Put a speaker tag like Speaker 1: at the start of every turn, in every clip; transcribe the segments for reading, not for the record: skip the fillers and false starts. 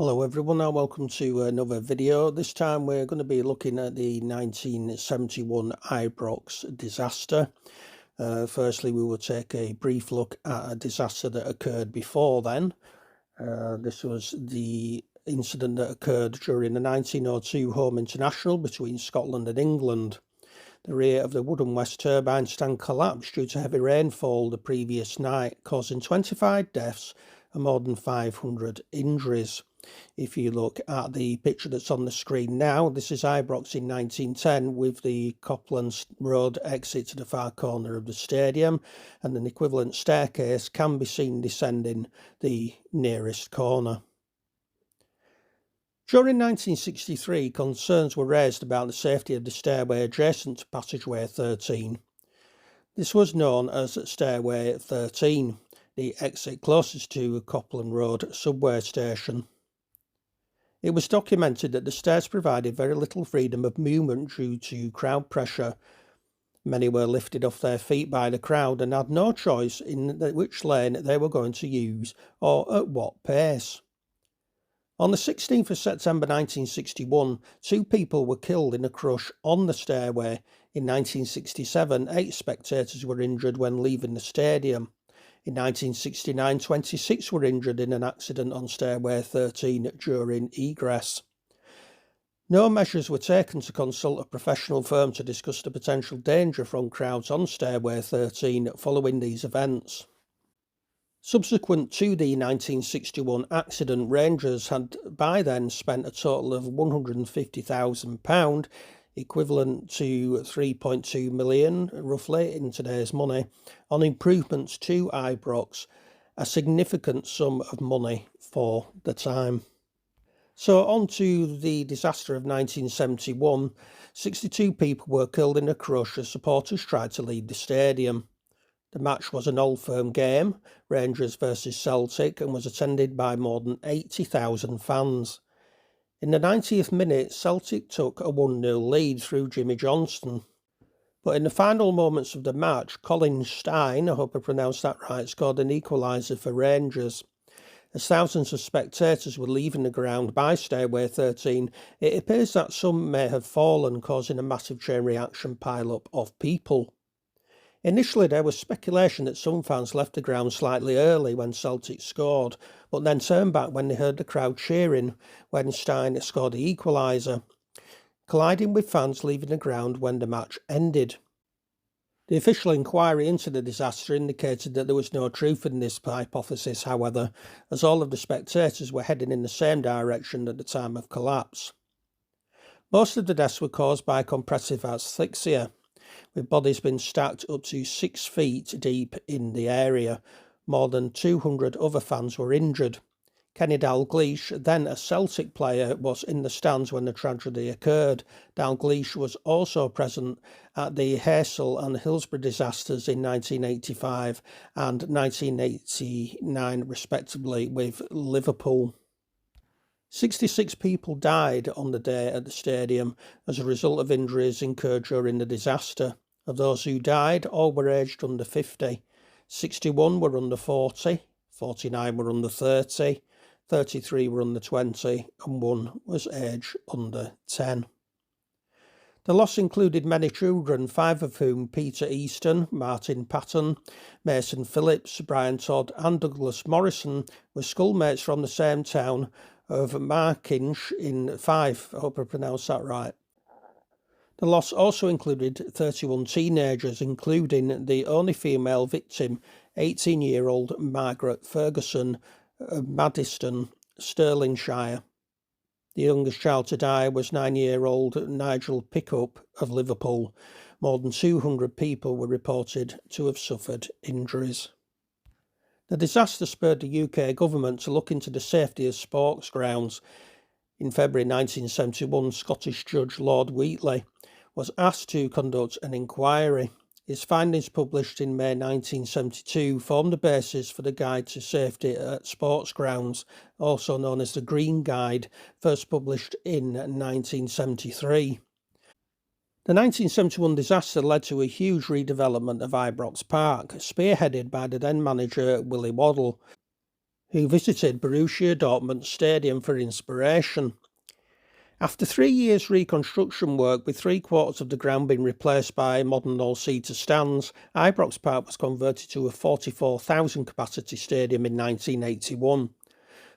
Speaker 1: Hello everyone and welcome to another video. This time we're going to be looking at the 1971 Ibrox disaster. Firstly, we will take a brief look at a disaster that occurred before then. This was the incident that occurred during the 1902 home international between Scotland and England. The rear of the Wooden West turbine stand collapsed due to heavy rainfall the previous night, causing 25 deaths and more than 500 injuries. If you look at the picture that's on the screen now, this is Ibrox in 1910 with the Copland Road exit to the far corner of the stadium, and an equivalent staircase can be seen descending the nearest corner. During 1963, concerns were raised about the safety of the stairway adjacent to passageway 13. This was known as stairway 13, the exit closest to Copland Road subway station. It was documented that the stairs provided very little freedom of movement due to crowd pressure. Many were lifted off their feet by the crowd and had no choice in which lane they were going to use or at what pace. On the 16th of September 1961, 2 people were killed in a crush on the stairway. In 1967, 8 spectators were injured when leaving the stadium. In 1969, 26 were injured in an accident on stairway 13 during egress. No measures were taken to consult a professional firm to discuss the potential danger from crowds on stairway 13 following these events. Subsequent to the 1961 accident, Rangers had by then spent a total of £150,000, equivalent to 3.2 million roughly in today's money, on improvements to Ibrox, a significant sum of money for the time. So on to the disaster of 1971. 62 people were killed in a crush as supporters tried to leave the stadium. The match was an Old Firm game, Rangers versus Celtic, and was attended by more than 80,000 fans. In the 90th minute, Celtic took a 1-0 lead through Jimmy Johnston. But in the final moments of the match, Colin Stein, I hope I pronounced that right, scored an equaliser for Rangers. As thousands of spectators were leaving the ground by stairway 13, it appears that some may have fallen, causing a massive chain reaction pile-up of people. Initially, there was speculation that some fans left the ground slightly early when Celtic scored, but then turned back when they heard the crowd cheering when Stein scored the equaliser, colliding with fans leaving the ground when the match ended. The official inquiry into the disaster indicated that there was no truth in this hypothesis, however, as all of the spectators were heading in the same direction at the time of collapse. Most of the deaths were caused by compressive asphyxia, with bodies being stacked up to 6 feet deep in the area. More than 200 other fans were injured. Kenny Dalglish, then a Celtic player, was in the stands when the tragedy occurred. Dalglish was also present at the Heysel and Hillsborough disasters in 1985 and 1989 respectively with Liverpool. 66 people died on the day at the stadium as a result of injuries incurred during the disaster. Of those who died, all were aged under 50. 61 were under 40, 49 were under 30, 33 were under 20, and 1 was aged under 10. The loss included many children, 5 of whom, Peter Easton, Martin Patton, Mason Phillips, Brian Todd and Douglas Morrison, were schoolmates from the same town of Markinch in Fife. I hope I pronounced that right. The loss also included 31 teenagers, including the only female victim, 18-year-old Margaret Ferguson of Maddiston, Stirlingshire. The youngest child to die was 9-year-old Nigel Pickup of Liverpool. More than 200 people were reported to have suffered injuries. The disaster spurred the UK government to look into the safety of sports grounds. In February 1971, Scottish Judge Lord Wheatley was asked to conduct an inquiry. His findings, published in May 1972, formed the basis for the Guide to Safety at Sports Grounds, also known as the Green Guide, first published in 1973. The 1971 disaster led to a huge redevelopment of Ibrox Park, spearheaded by the then manager Willie Waddle, who visited Borussia Dortmund Stadium for inspiration. After 3 years reconstruction work, with 3/4 of the ground being replaced by modern all-seater stands, Ibrox Park was converted to a 44,000 capacity stadium in 1981.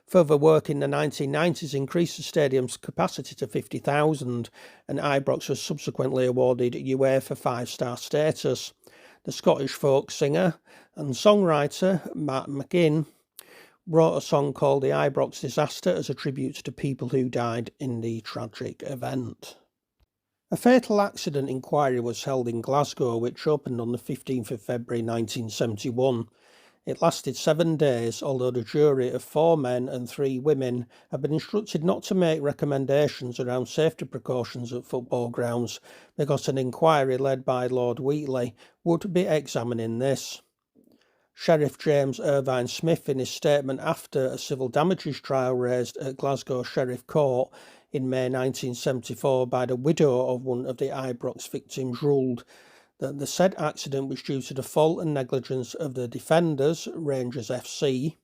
Speaker 1: Further work in the 1990s increased the stadium's capacity to 50,000, and Ibrox was subsequently awarded UEFA 5-star status. The Scottish folk singer and songwriter Matt McGinn wrote a song called The Ibrox Disaster as a tribute to people who died in the tragic event. A fatal accident inquiry was held in Glasgow, which opened on the 15th of February 1971. It lasted 7 days, although the jury of 4 men and 3 women had been instructed not to make recommendations around safety precautions at football grounds, because an inquiry led by Lord Wheatley would be examining this. Sheriff James Irvine Smith, in his statement after a civil damages trial raised at Glasgow Sheriff Court in May 1974 by the widow of one of the Ibrox victims, ruled that the said accident was due to the fault and negligence of the defenders, Rangers FC,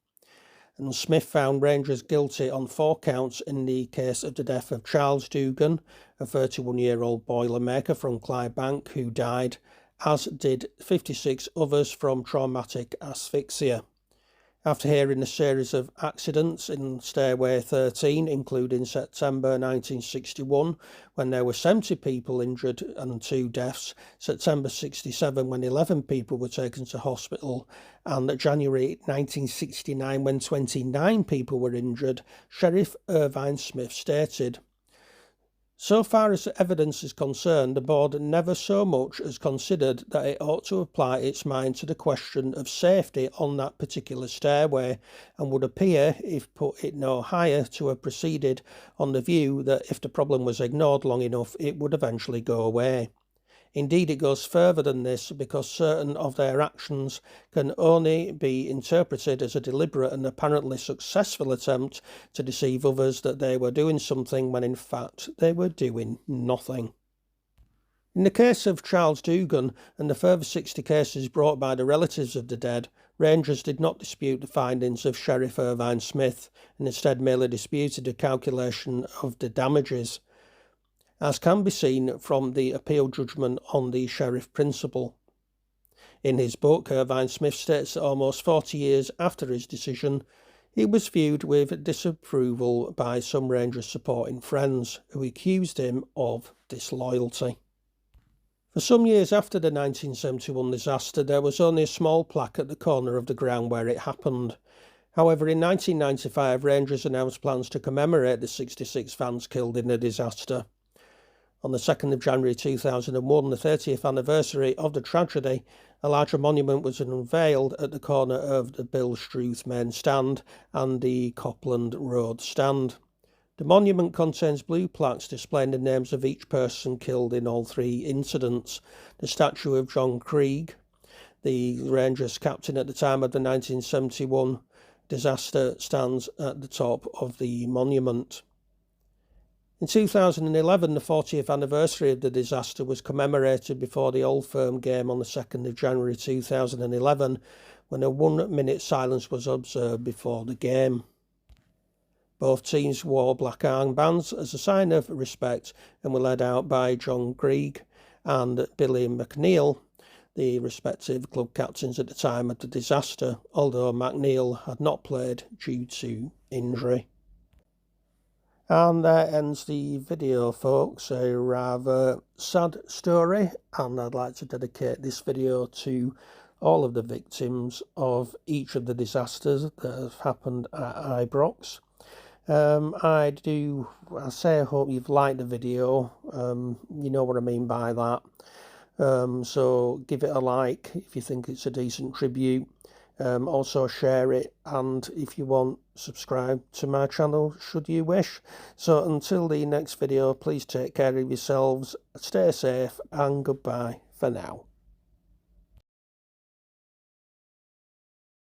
Speaker 1: and Smith found Rangers guilty on 4 counts in the case of the death of Charles Dugan, a 31-year-old boilermaker from Clydebank who died, as did 56 others from traumatic asphyxia. After hearing a series of accidents in Stairway 13, including September 1961, when there were 70 people injured and 2 deaths, September 67, when 11 people were taken to hospital, and January 1969, when 29 people were injured, Sheriff Irvine Smith stated, "So far as the evidence is concerned, the board never so much as considered that it ought to apply its mind to the question of safety on that particular stairway, and would appear, if put it no higher, to have proceeded on the view that if the problem was ignored long enough, it would eventually go away. Indeed, it goes further than this, because certain of their actions can only be interpreted as a deliberate and apparently successful attempt to deceive others that they were doing something when in fact they were doing nothing." In the case of Charles Dugan and the further 60 cases brought by the relatives of the dead, Rangers did not dispute the findings of Sheriff Irvine Smith, and instead merely disputed the calculation of the damages, as can be seen from the appeal judgment on the sheriff principle. In his book, Irvine Smith states that almost 40 years after his decision, he was viewed with disapproval by some Rangers supporting friends, who accused him of disloyalty. For some years after the 1971 disaster, there was only a small plaque at the corner of the ground where it happened. However, in 1995, Rangers announced plans to commemorate the 66 fans killed in the disaster. On the 2nd of January 2001, the 30th anniversary of the tragedy, a larger monument was unveiled at the corner of the Bill Struth main stand and the Copland Road stand. The monument contains blue plaques displaying the names of each person killed in all 3 incidents. The statue of John Krieg, the Rangers captain at the time of the 1971 disaster, stands at the top of the monument. In 2011, the 40th anniversary of the disaster was commemorated before the Old Firm game on the 2nd of January 2011, when a 1-minute silence was observed before the game. Both teams wore black armbands as a sign of respect and were led out by John Krieg and Billy McNeil, the respective club captains at the time of the disaster, although McNeil had not played due to injury. And that ends the video, folks. A rather sad story, and I'd like to dedicate this video to all of the victims of each of the disasters that have happened at Ibrox. I hope you've liked the video. You know what I mean by that. So give it a like if you think it's a decent tribute. Also share it, and if you want, subscribe to my channel should you wish. So until the next video, please take care of yourselves, stay safe, and goodbye for now.